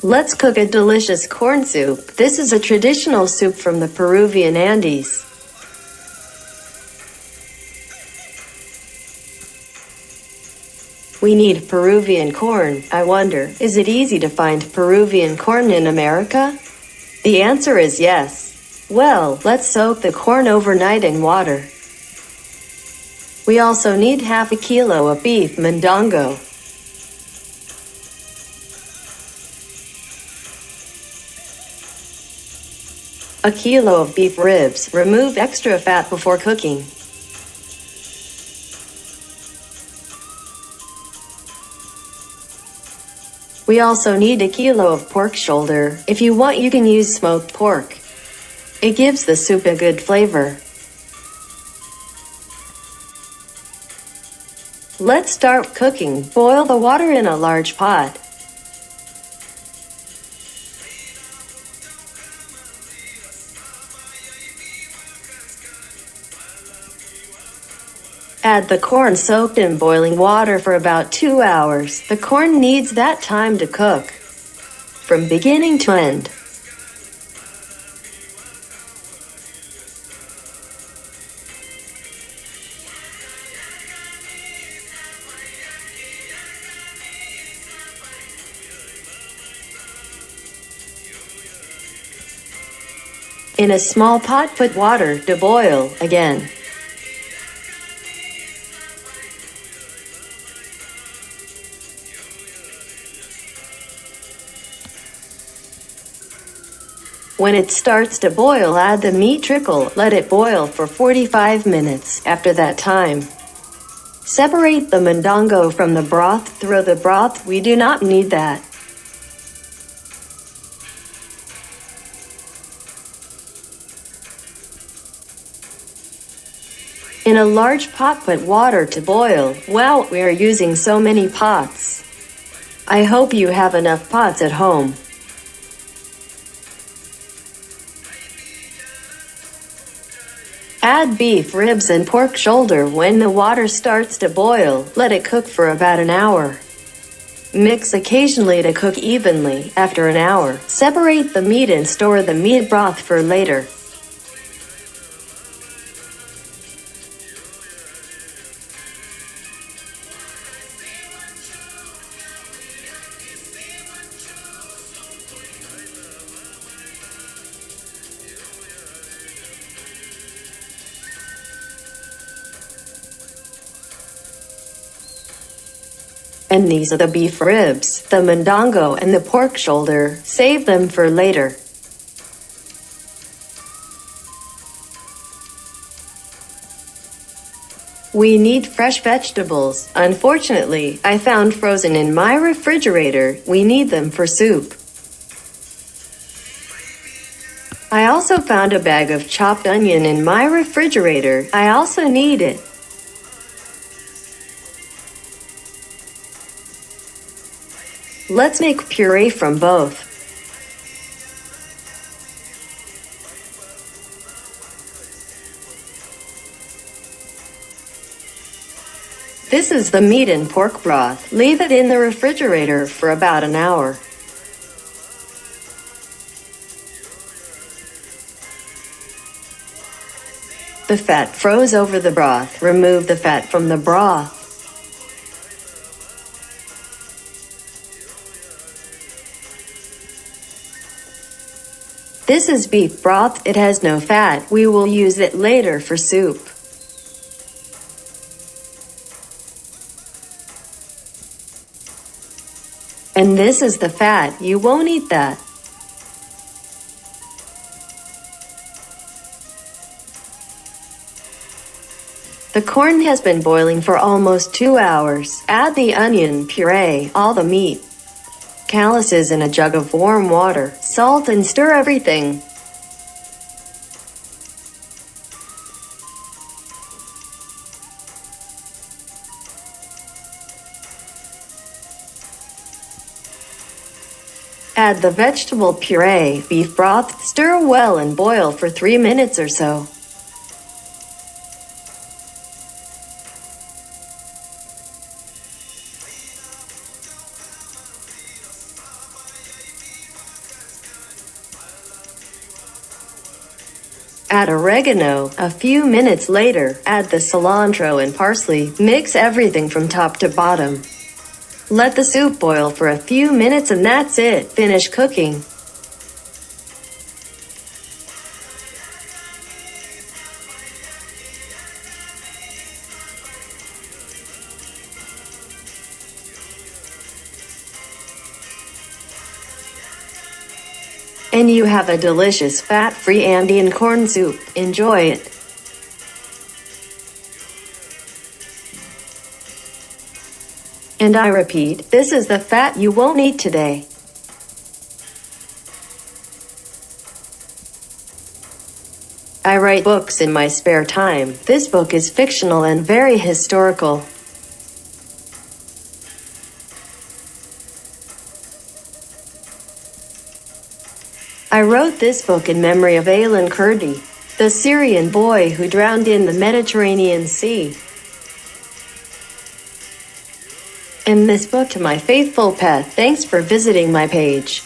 Let's cook a delicious corn soup. This is a traditional soup from the Peruvian Andes. We need Peruvian corn. I wonder, is it easy to find Peruvian corn in America? The answer is yes. Well, let's soak the corn overnight in water. We also need half a kilo of beef mondongo. A kilo of beef ribs. Remove extra fat before cooking. We also need a kilo of pork shoulder. If you want, you can use smoked pork. It gives the soup a good flavor. Let's start cooking. Boil the water in a large pot. Add the corn soaked in boiling water for about 2 hours. The corn needs that time to cook, from beginning to end. In a small pot, put water to boil again. When it starts to boil, add the meat trickle. Let it boil for 45 minutes. After that time, separate the mondongo from the broth. Throw the broth. We do not need that. In a large pot, put water to boil. Wow, we are using so many pots. I hope you have enough pots at home. Add beef ribs and pork shoulder. When the water starts to boil, let it cook for about an hour. Mix occasionally to cook evenly. After an hour, separate the meat and store the meat broth for later. And these are the beef ribs, the mondongo, and the pork shoulder. Save them for later. We need fresh vegetables. Unfortunately, I found frozen in my refrigerator. We need them for soup. I also found a bag of chopped onion in my refrigerator. I also need it. Let's make puree from both. This is the meat and pork broth. Leave it in the refrigerator for about an hour. The fat froze over the broth. Remove the fat from the broth. This is beef broth. It has no fat. We will use it later for soup. And this is the fat. You won't eat that. The corn has been boiling for almost 2 hours. Add the onion puree, all the meat, calluses in a jug of warm water, salt, and stir everything. Add the vegetable puree, beef broth, stir well and boil for 3 minutes or so. Add oregano. A few minutes later, add the cilantro and parsley. Mix everything from top to bottom. Let the soup boil for a few minutes and that's it. Finish cooking. And you have a delicious fat-free Andean corn soup. Enjoy it. And I repeat, this is the fat you won't eat today. I write books in my spare time. This book is fictional and very historical. I wrote this book in memory of Aylan Kurdi, the Syrian boy who drowned in the Mediterranean Sea. And this book to my faithful pet. Thanks for visiting my page.